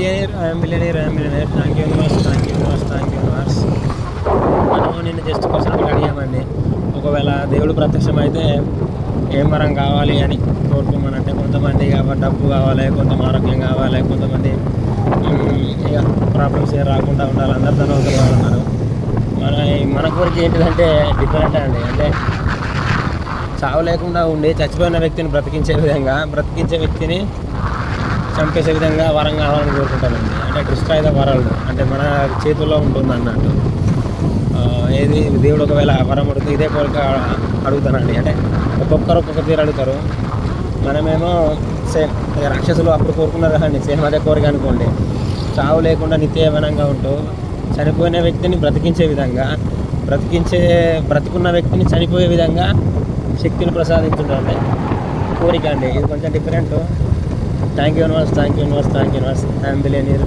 Millionaire. Thank you universe. మనము నిన్ను just question అడిగామండి. ఒకవేళ దేవుడు ప్రత్యక్షం అయితే ఏం వరం కావాలి అని కోరుకోమనంటే కొంతమంది డబ్బు కావాలి, కొంత ఆరోగ్యం కావాలి, కొంతమంది ఇక ప్రాబ్లమ్స్ ఏం రాకుండా ఉండాలి, అందరు ధనవంతులు కావాలన్నారు. మన కోరిక ఏంటిదంటే డిఫరెంట్ అండి. అంటే చావు లేకుండా ఉండి చచ్చిపోయిన వ్యక్తిని బ్రతికించే వ్యక్తిని చంపేసే విధంగా వరం కావాలని కోరుకుంటానండి. అంటే డిస్ట్రాయ్ ద వరల్డ్ అంటే మన చేతుల్లో ఉంటుంది అన్నట్టు. ఏది దేవుడు ఒకవేళ వరం అడుగుతుంది ఇదే కోరిక అడుగుతానండి. అంటే ఒక్కొక్క తీరు అడుగుతారు. మనమేమో సేమ్ రాక్షసులు అప్పుడు కోరుకున్నారు కదండి, సేమ్ అదే కోరిక అనుకోండి. చావు లేకుండా నిత్యవనంగా ఉంటూ చనిపోయిన వ్యక్తిని బ్రతికించే విధంగా బ్రతికున్న వ్యక్తిని చనిపోయే విధంగా శక్తిని ప్రసాదించుంటే కోరిక అండి. ఇది కొంచెం different. Thank you universe. I'm billionaire.